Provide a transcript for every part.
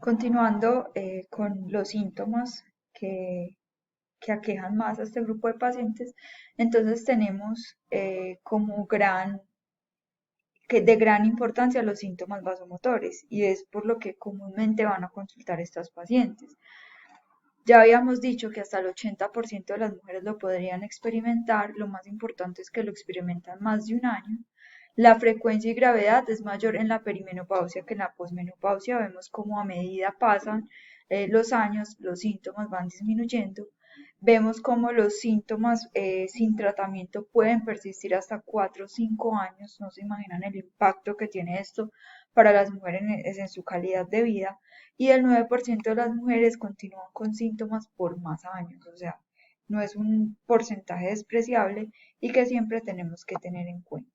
Continuando con los síntomas que aquejan más a este grupo de pacientes, entonces tenemos de gran importancia los síntomas vasomotores y es por lo que comúnmente van a consultar estas pacientes. Ya habíamos dicho que hasta el 80% de las mujeres lo podrían experimentar, lo más importante es que lo experimentan más de un año. La frecuencia y gravedad es mayor en la perimenopausia que en la posmenopausia. Vemos como a medida pasan los años, los síntomas van disminuyendo. Vemos como los síntomas sin tratamiento pueden persistir hasta 4 o 5 años. No se imaginan el impacto que tiene esto para las mujeres en su calidad de vida. Y el 9% de las mujeres continúan con síntomas por más años. O sea, no es un porcentaje despreciable y que siempre tenemos que tener en cuenta.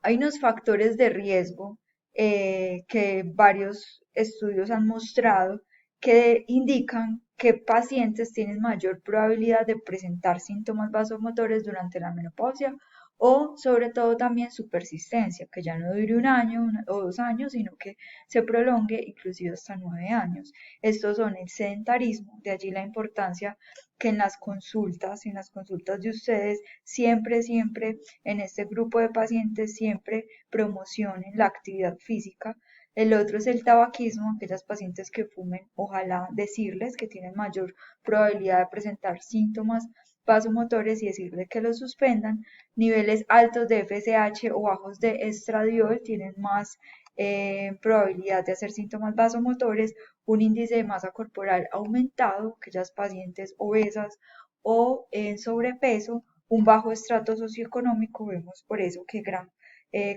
Hay unos factores de riesgo que varios estudios han mostrado que indican que pacientes tienen mayor probabilidad de presentar síntomas vasomotores durante la menopausia o sobre todo también su persistencia, que ya no dure un año o 2 años, sino que se prolongue inclusive hasta 9 años. Estos son el sedentarismo, de allí la importancia que en las consultas de ustedes, siempre en este grupo de pacientes siempre promocionen la actividad física. El otro es el tabaquismo, aquellas pacientes que fumen, ojalá decirles que tienen mayor probabilidad de presentar síntomas vasomotores y decirles que los suspendan. Niveles altos de FSH o bajos de estradiol tienen más probabilidad de hacer síntomas vasomotores. Un índice de masa corporal aumentado, aquellas pacientes obesas o en sobrepeso, un bajo estrato socioeconómico, vemos por eso que gran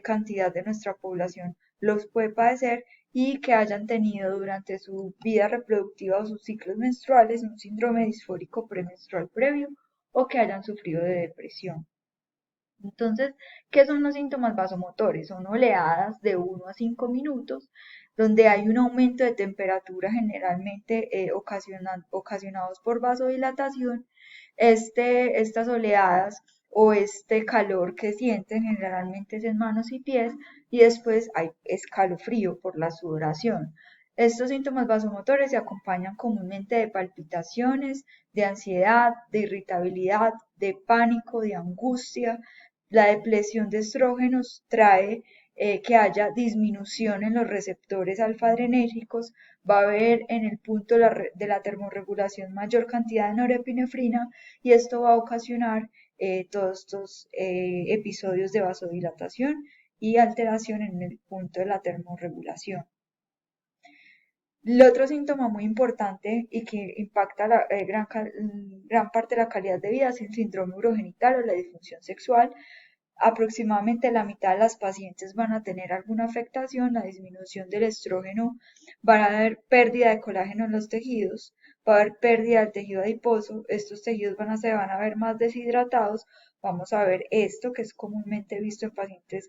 cantidad de nuestra población los puede padecer y que hayan tenido durante su vida reproductiva o sus ciclos menstruales un síndrome disfórico premenstrual previo o que hayan sufrido de depresión. Entonces, ¿qué son los síntomas vasomotores? Son oleadas de 1 a 5 minutos donde hay un aumento de temperatura generalmente ocasionados por vasodilatación. Estas oleadas o este calor que sienten generalmente es en manos y pies y después hay escalofrío por la sudoración. Estos síntomas vasomotores se acompañan comúnmente de palpitaciones, de ansiedad, de irritabilidad, de pánico, de angustia. La depresión de estrógenos trae que haya disminución en los receptores alfa-adrenérgicos, va a haber en el punto de la termorregulación mayor cantidad de norepinefrina y esto va a ocasionar todos estos episodios de vasodilatación y alteración en el punto de la termorregulación. El otro síntoma muy importante y que impacta gran parte de la calidad de vida es el síndrome urogenital o la disfunción sexual. Aproximadamente la mitad de las pacientes van a tener alguna afectación, la disminución del estrógeno, va a haber pérdida de colágeno en los tejidos, va a haber pérdida del tejido adiposo, estos tejidos se van a ver más deshidratados, vamos a ver esto que es comúnmente visto en pacientes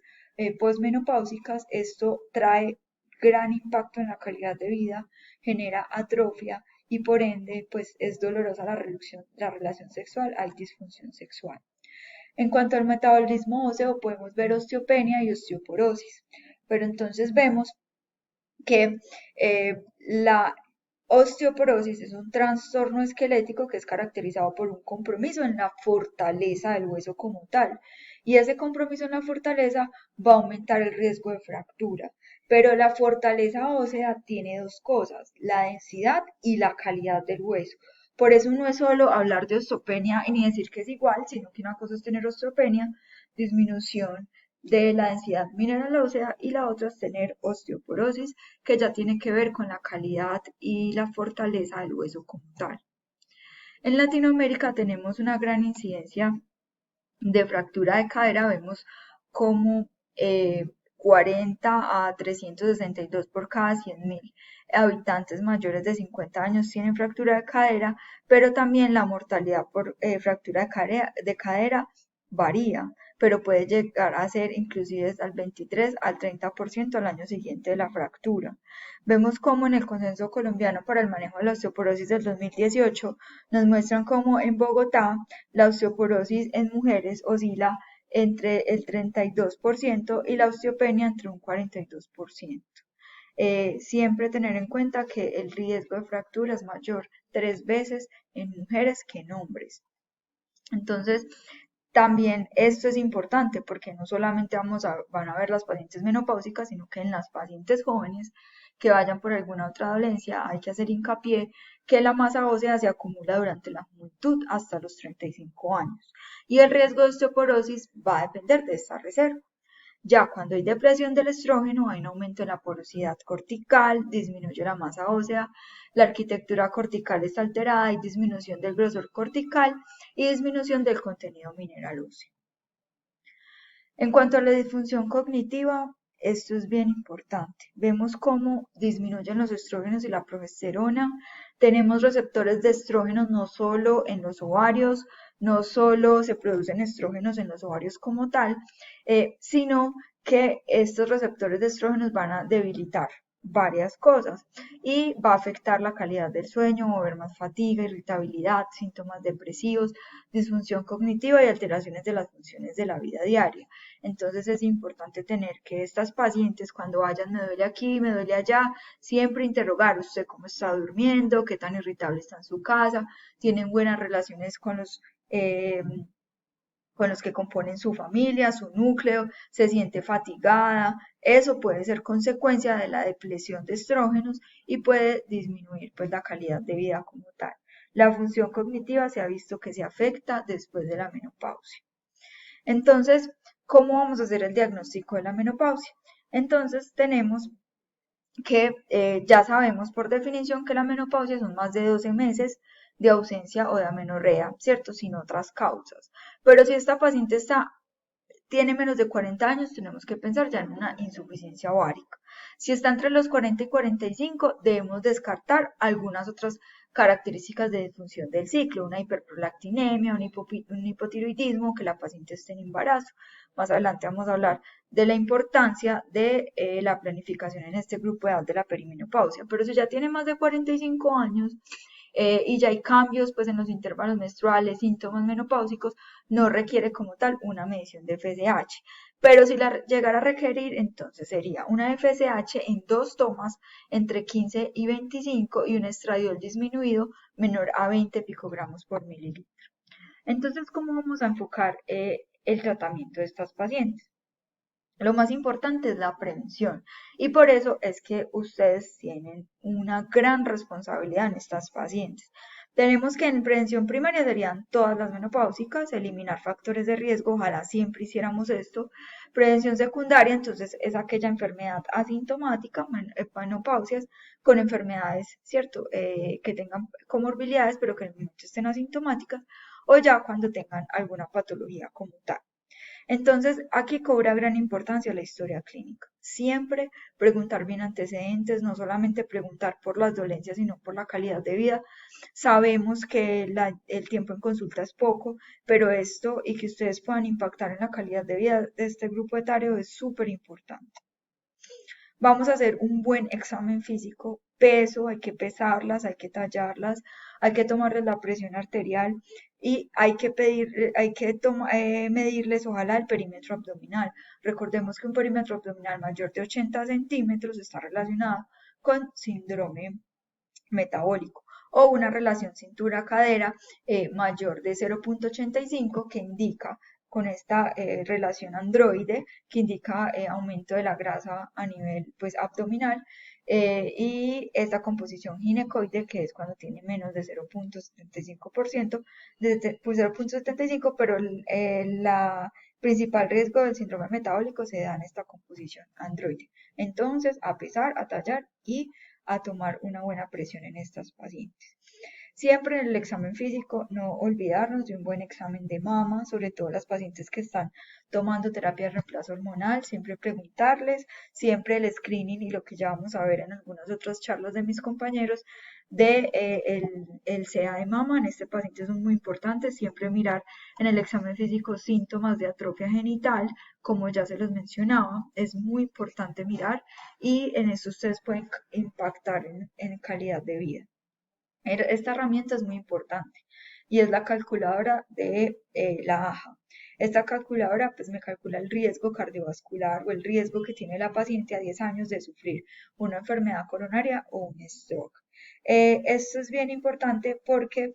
posmenopáusicas, esto trae gran impacto en la calidad de vida, genera atrofia y por ende pues es dolorosa la relación sexual, hay disfunción sexual. En cuanto al metabolismo óseo, podemos ver osteopenia y osteoporosis, pero entonces vemos que la osteoporosis es un trastorno esquelético que es caracterizado por un compromiso en la fortaleza del hueso como tal, y ese compromiso en la fortaleza va a aumentar el riesgo de fractura. Pero la fortaleza ósea tiene dos cosas, la densidad y la calidad del hueso. Por eso no es solo hablar de osteopenia y ni decir que es igual, sino que una cosa es tener osteopenia, disminución de la densidad mineral ósea y la otra es tener osteoporosis, que ya tiene que ver con la calidad y la fortaleza del hueso como tal. En Latinoamérica tenemos una gran incidencia de fractura de cadera, vemos como 40 a 362 por cada 100.000 habitantes mayores de 50 años tienen fractura de cadera, pero también la mortalidad por fractura de cadera varía, pero puede llegar a ser inclusive al 23 al 30% al año siguiente de la fractura. Vemos cómo en el Consenso Colombiano para el Manejo de la Osteoporosis del 2018 nos muestran cómo en Bogotá la osteoporosis en mujeres oscila entre el 32% y la osteopenia entre un 42%. siempre tener en cuenta que el riesgo de fractura es mayor 3 veces en mujeres que en hombres. Entonces, también esto es importante porque no solamente van a ver las pacientes menopáusicas, sino que en las pacientes jóvenes que vayan por alguna otra dolencia hay que hacer hincapié que la masa ósea se acumula durante la juventud hasta los 35 años y el riesgo de osteoporosis va a depender de esta reserva. Ya cuando hay depresión del estrógeno, hay un aumento en la porosidad cortical, disminuye la masa ósea, la arquitectura cortical está alterada, hay disminución del grosor cortical y disminución del contenido mineral óseo. En cuanto a la disfunción cognitiva, esto es bien importante. Vemos cómo disminuyen los estrógenos y la progesterona. Tenemos receptores de estrógenos no solo en los ovarios, no solo se producen estrógenos en los ovarios como tal, sino que estos receptores de estrógenos van a debilitar varias cosas y va a afectar la calidad del sueño, va a haber más fatiga, irritabilidad, síntomas depresivos, disfunción cognitiva y alteraciones de las funciones de la vida diaria. Entonces es importante tener que estas pacientes cuando vayan, me duele aquí, me duele allá, siempre interrogar usted cómo está durmiendo, qué tan irritable está en su casa, tienen buenas relaciones con los que componen su familia, su núcleo, se siente fatigada. Eso puede ser consecuencia de la depresión de estrógenos y puede disminuir pues la calidad de vida como tal. La función cognitiva se ha visto que se afecta después de la menopausia. Entonces, ¿cómo vamos a hacer el diagnóstico de la menopausia? Entonces, tenemos que ya sabemos por definición que la menopausia son más de 12 meses de ausencia o de amenorrea, ¿cierto? Sin otras causas. Pero si esta paciente tiene menos de 40 años, tenemos que pensar ya en una insuficiencia ovárica. Si está entre los 40 y 45, debemos descartar algunas otras características de disfunción del ciclo, una hiperprolactinemia, un hipotiroidismo, que la paciente esté en embarazo. Más adelante vamos a hablar de la importancia de la planificación en este grupo de edad de la perimenopausia. Pero si ya tiene más de 45 años, y ya hay cambios pues en los intervalos menstruales, síntomas menopáusicos, no requiere como tal una medición de FSH. Pero si la llegara a requerir, entonces sería una FSH en 2 tomas entre 15 y 25 y un estradiol disminuido menor a 20 picogramos por mililitro. Entonces, ¿cómo vamos a enfocar el tratamiento de estas pacientes? Lo más importante es la prevención y por eso es que ustedes tienen una gran responsabilidad en estas pacientes. Tenemos que en prevención primaria serían todas las menopáusicas, eliminar factores de riesgo, ojalá siempre hiciéramos esto. Prevención secundaria, entonces es aquella enfermedad asintomática, menopausias con enfermedades, ¿cierto? Que tengan comorbilidades pero que en el momento estén asintomáticas o ya cuando tengan alguna patología como tal. Entonces, aquí cobra gran importancia la historia clínica. Siempre preguntar bien antecedentes, no solamente preguntar por las dolencias, sino por la calidad de vida. Sabemos que el tiempo en consulta es poco, pero esto y que ustedes puedan impactar en la calidad de vida de este grupo etario es súper importante. Vamos a hacer un buen examen físico, peso, hay que pesarlas, hay que tallarlas, hay que tomarles la presión arterial y hay que medirles ojalá el perímetro abdominal. Recordemos que un perímetro abdominal mayor de 80 centímetros está relacionado con síndrome metabólico o una relación cintura-cadera mayor de 0,85 que indica con esta relación androide que indica aumento de la grasa a nivel pues abdominal y esta composición ginecoide que es cuando tiene menos de 0,75%, pues 0,75, pero la principal riesgo del síndrome metabólico se da en esta composición androide. Entonces, a pesar, a tallar y a tomar una buena presión en estas pacientes. Siempre en el examen físico, no olvidarnos de un buen examen de mama, sobre todo las pacientes que están tomando terapia de reemplazo hormonal, siempre preguntarles, siempre el screening y lo que ya vamos a ver en algunas otras charlas de mis compañeros de el CA de mama en este paciente es muy importante, siempre mirar en el examen físico síntomas de atrofia genital, como ya se los mencionaba, es muy importante mirar y en eso ustedes pueden impactar en calidad de vida. Esta herramienta es muy importante y es la calculadora de la AJA. Esta calculadora pues me calcula el riesgo cardiovascular o el riesgo que tiene la paciente a 10 años de sufrir una enfermedad coronaria o un stroke. Esto es bien importante porque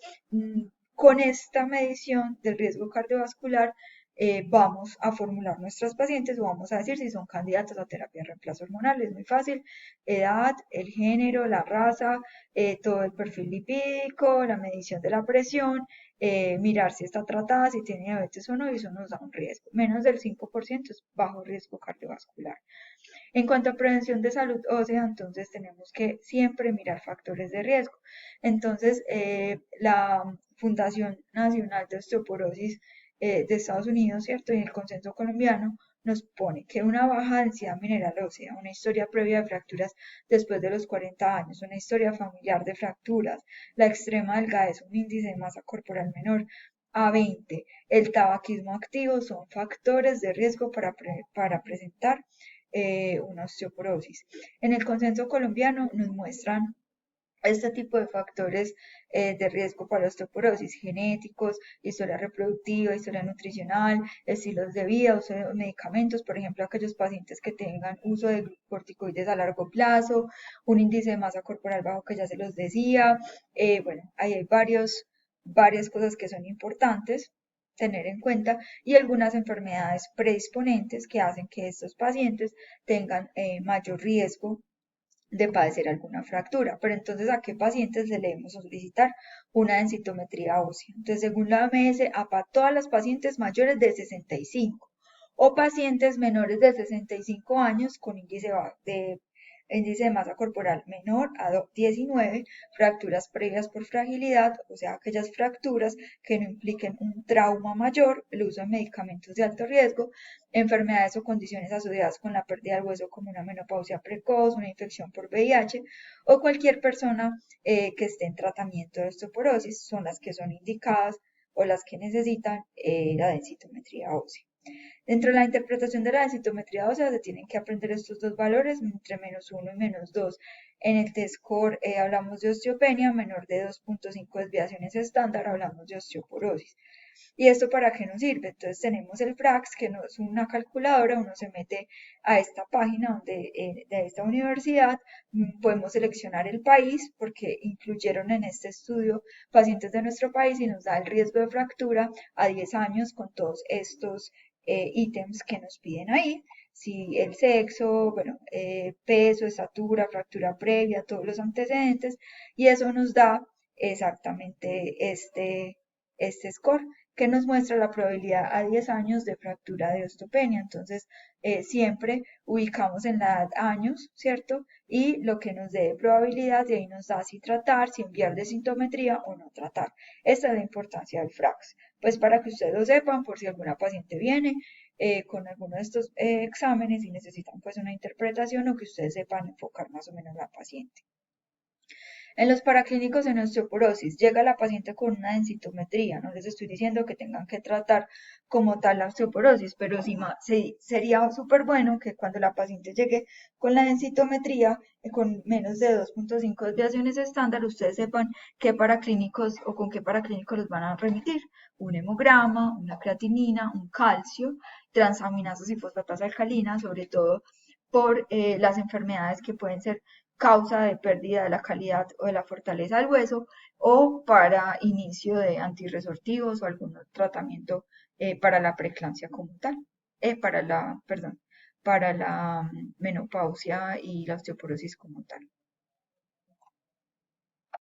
con esta medición del riesgo cardiovascular vamos a formular nuestras pacientes o vamos a decir si son candidatas a terapia de reemplazo hormonal. Es muy fácil: edad, el género, la raza, todo el perfil lipídico, la medición de la presión, mirar si está tratada, si tiene diabetes o no, y eso nos da un riesgo. Menos del 5% es bajo riesgo cardiovascular. En cuanto a prevención de salud ósea, entonces tenemos que siempre mirar factores de riesgo. Entonces, la Fundación Nacional de Osteoporosis de Estados Unidos, ¿cierto? Y el consenso colombiano nos pone que una baja densidad mineral ósea, una historia previa de fracturas después de los 40 años, una historia familiar de fracturas, la extrema delgadez, un índice de masa corporal menor a 20, el tabaquismo activo son factores de riesgo para presentar una osteoporosis. En el consenso colombiano nos muestran este tipo de factores de riesgo para osteoporosis: genéticos, historia reproductiva, historia nutricional, estilos de vida, uso de medicamentos, por ejemplo, aquellos pacientes que tengan uso de corticoides a largo plazo, un índice de masa corporal bajo que ya se los decía. Bueno, ahí hay varias cosas que son importantes tener en cuenta y algunas enfermedades predisponentes que hacen que estos pacientes tengan mayor riesgo de padecer alguna fractura. Pero entonces, ¿a qué pacientes le debemos solicitar una densitometría ósea? Entonces, según la OMS, a todas las pacientes mayores de 65 o pacientes menores de 65 años con índice de masa corporal menor a 19, fracturas previas por fragilidad, o sea, aquellas fracturas que no impliquen un trauma mayor, el uso de medicamentos de alto riesgo, enfermedades o condiciones asociadas con la pérdida del hueso como una menopausia precoz, una infección por VIH o cualquier persona que esté en tratamiento de osteoporosis son las que son indicadas o las que necesitan la densitometría ósea. Dentro de la interpretación de la densitometría ósea se tienen que aprender estos dos valores entre -1 y -2. En el test core hablamos de osteopenia, menor de 2.5 desviaciones estándar, hablamos de osteoporosis. ¿Y esto para qué nos sirve? Entonces tenemos el FRAX, que no es una calculadora, uno se mete a esta página de esta universidad, podemos seleccionar el país porque incluyeron en este estudio pacientes de nuestro país y nos da el riesgo de fractura a 10 años con todos estos ítems que nos piden ahí. Si el sexo, bueno, peso, estatura, fractura previa, todos los antecedentes, y eso nos da exactamente este score que nos muestra la probabilidad a 10 años de fractura de osteopenia. Entonces, siempre ubicamos en la edad años, ¿cierto? Y lo que nos dé probabilidad, de ahí nos da si tratar, si enviar de sintometría o no tratar. Esta es la importancia del FRAX. Pues para que ustedes lo sepan, por si alguna paciente viene con alguno de estos exámenes y necesitan pues una interpretación o que ustedes sepan enfocar más o menos la paciente. En los paraclínicos en osteoporosis, llega la paciente con una densitometría. No les estoy diciendo que tengan que tratar como tal la osteoporosis, pero sí sería súper bueno que cuando la paciente llegue con la densitometría, con menos de 2.5 desviaciones estándar, ustedes sepan qué paraclínicos o con qué paraclínicos los van a remitir. Un hemograma, una creatinina, un calcio, transaminasas y fosfatas alcalinas, sobre todo por las enfermedades que pueden ser causa de pérdida de la calidad o de la fortaleza del hueso, o para inicio de antirresortivos o algún tratamiento para la preeclampsia como tal, para la menopausia y la osteoporosis como tal.